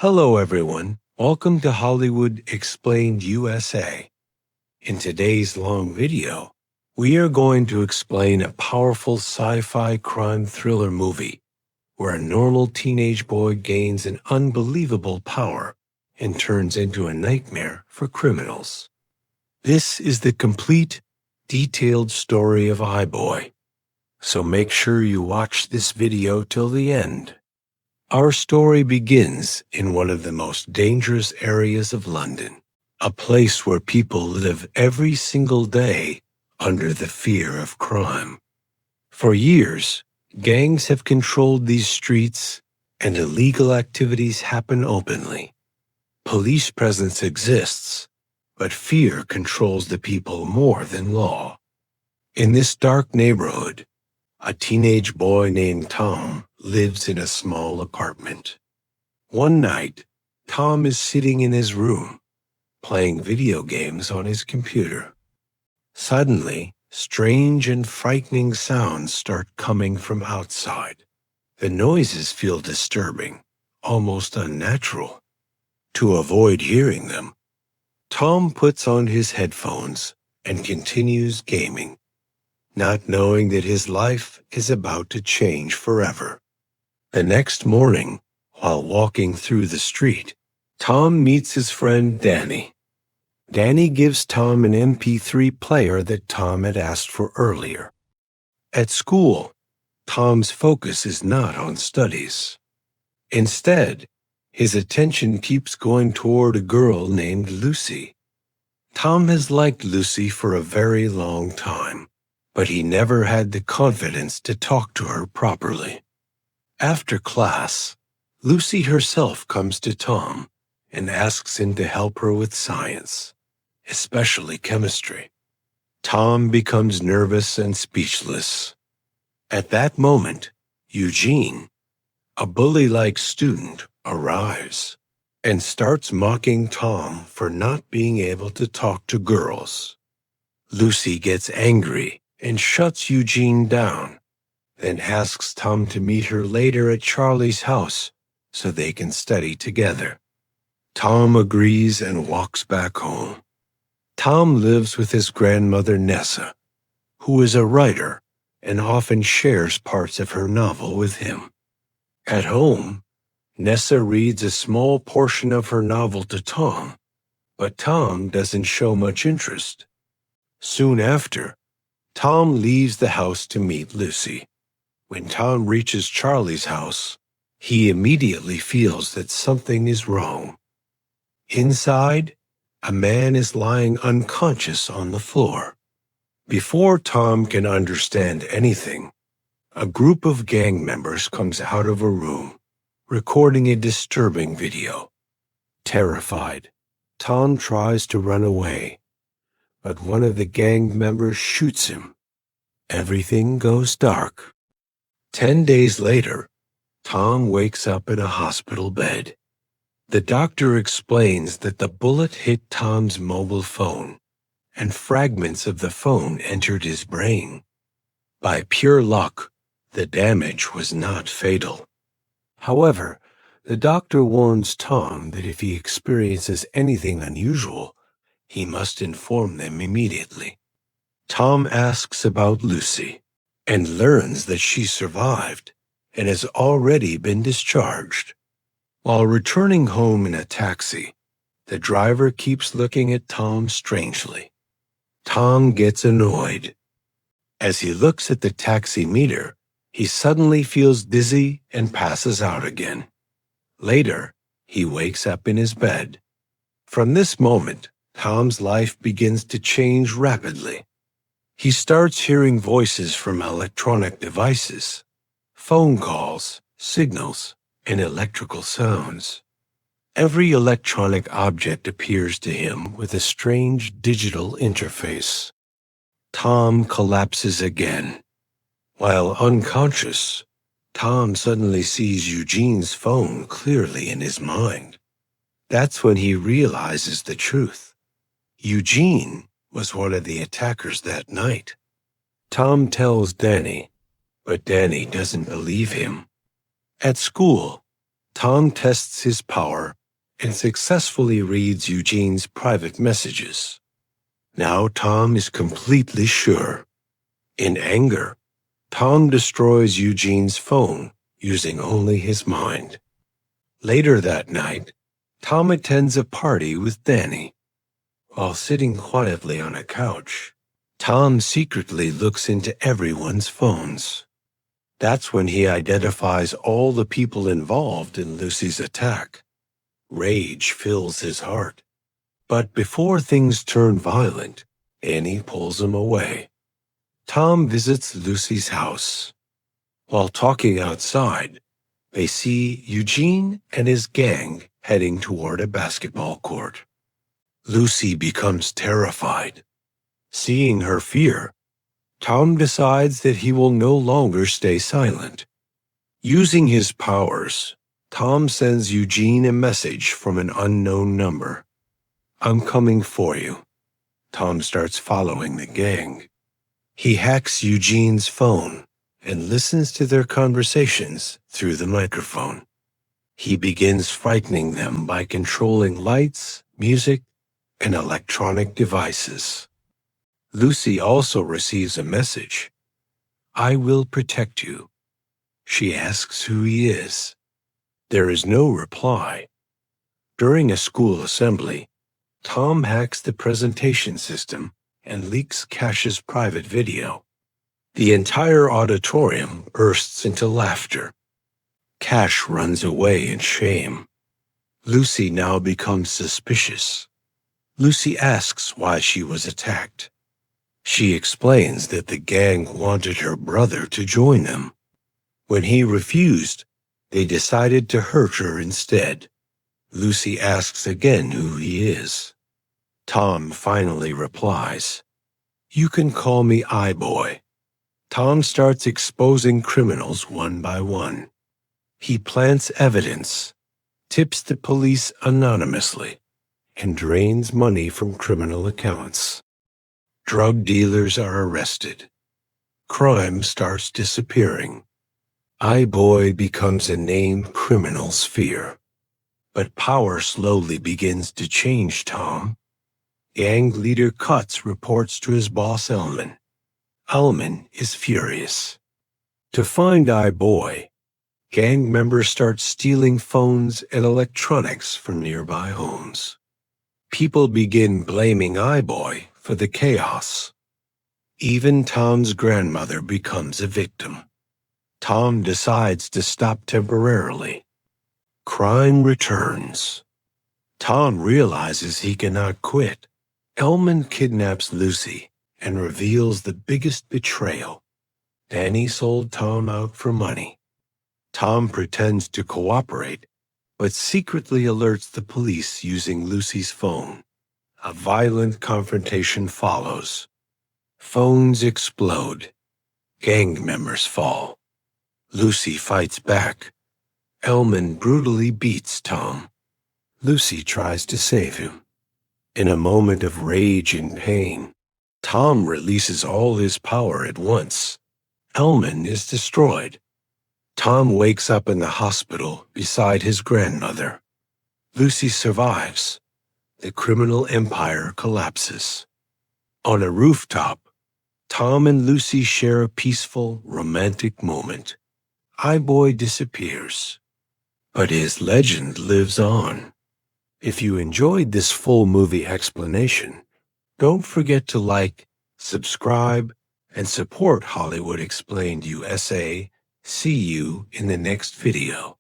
Hello, everyone. Welcome to Hollywood Explained USA. In today's long video, we are going to explain a powerful sci-fi crime thriller movie where a normal teenage boy gains an unbelievable power and turns into a nightmare for criminals. This is the complete, detailed story of iBoy, so make sure you watch this video till the end. Our story begins in one of the most dangerous areas of London, a place where people live every single day under the fear of crime. For years, gangs have controlled these streets, and illegal activities happen openly. Police presence exists, but fear controls the people more than law. In this dark neighborhood, a teenage boy named Tom lives in a small apartment. One night, Tom is sitting in his room, playing video games on his computer. Suddenly, strange and frightening sounds start coming from outside. The noises feel disturbing, almost unnatural. To avoid hearing them, Tom puts on his headphones and continues gaming, not knowing that his life is about to change forever. The next morning, while walking through the street, Tom meets his friend Danny. Danny gives Tom an MP3 player that Tom had asked for earlier. At school, Tom's focus is not on studies. Instead, his attention keeps going toward a girl named Lucy. Tom has liked Lucy for a very long time, but he never had the confidence to talk to her properly. After class, Lucy herself comes to Tom and asks him to help her with science, especially chemistry. Tom becomes nervous and speechless. At that moment, Eugene, a bully-like student, arrives and starts mocking Tom for not being able to talk to girls. Lucy gets angry and shuts Eugene down, then asks Tom to meet her later at Charlie's house so they can study together. Tom agrees and walks back home. Tom lives with his grandmother Nessa, who is a writer and often shares parts of her novel with him. At home, Nessa reads a small portion of her novel to Tom, but Tom doesn't show much interest. Soon after, Tom leaves the house to meet Lucy. When Tom reaches Charlie's house, he immediately feels that something is wrong. Inside, a man is lying unconscious on the floor. Before Tom can understand anything, a group of gang members comes out of a room, recording a disturbing video. Terrified, Tom tries to run away, but one of the gang members shoots him. Everything goes dark. 10 days later, Tom wakes up in a hospital bed. The doctor explains that the bullet hit Tom's mobile phone, and fragments of the phone entered his brain. By pure luck, the damage was not fatal. However, the doctor warns Tom that if he experiences anything unusual, he must inform them immediately. Tom asks about Lucy and learns that she survived and has already been discharged. While returning home in a taxi, the driver keeps looking at Tom strangely. Tom gets annoyed. As he looks at the taxi meter, he suddenly feels dizzy and passes out again. Later, he wakes up in his bed. From this moment, Tom's life begins to change rapidly. He starts hearing voices from electronic devices, phone calls, signals, and electrical sounds. Every electronic object appears to him with a strange digital interface. Tom collapses again. While unconscious, Tom suddenly sees Eugene's phone clearly in his mind. That's when he realizes the truth. Eugene was one of the attackers that night. Tom tells Danny, but Danny doesn't believe him. At school, Tom tests his power and successfully reads Eugene's private messages. Now Tom is completely sure. In anger, Tom destroys Eugene's phone using only his mind. Later that night, Tom attends a party with Danny. While sitting quietly on a couch, Tom secretly looks into everyone's phones. That's when he identifies all the people involved in Lucy's attack. Rage fills his heart. But before things turn violent, Annie pulls him away. Tom visits Lucy's house. While talking outside, they see Eugene and his gang heading toward a basketball court. Lucy becomes terrified. Seeing her fear, Tom decides that he will no longer stay silent. Using his powers, Tom sends Eugene a message from an unknown number. "I'm coming for you." Tom starts following the gang. He hacks Eugene's phone and listens to their conversations through the microphone. He begins frightening them by controlling lights, music, and electronic devices. Lucy also receives a message. "I will protect you." She asks who he is. There is no reply. During a school assembly, Tom hacks the presentation system and leaks Cash's private video. The entire auditorium bursts into laughter. Cash runs away in shame. Lucy now becomes suspicious. Lucy asks why she was attacked. She explains that the gang wanted her brother to join them. When he refused, they decided to hurt her instead. Lucy asks again who he is. Tom finally replies, "You can call me I-Boy." Tom starts exposing criminals one by one. He plants evidence, tips the police anonymously, and drains money from criminal accounts. Drug dealers are arrested. Crime starts disappearing. I-Boy becomes a name criminals fear. But power slowly begins to change Tom. Gang leader Cutts reports to his boss Elman. Elman is furious. To find I-Boy, gang members start stealing phones and electronics from nearby homes. People begin blaming I-Boy for the chaos. Even Tom's grandmother becomes a victim. Tom decides to stop temporarily. Crime returns. Tom realizes he cannot quit. Elman kidnaps Lucy and reveals the biggest betrayal. Danny sold Tom out for money. Tom pretends to cooperate, but secretly alerts the police using Lucy's phone. A violent confrontation follows. Phones explode. Gang members fall. Lucy fights back. Elman brutally beats Tom. Lucy tries to save him. In a moment of rage and pain, Tom releases all his power at once. Elman is destroyed. Tom wakes up in the hospital beside his grandmother. Lucy survives. The criminal empire collapses. On a rooftop, Tom and Lucy share a peaceful, romantic moment. I-Boy disappears, but his legend lives on. If you enjoyed this full movie explanation, don't forget to like, subscribe, and support Hollywood Explained USA. See you in the next video.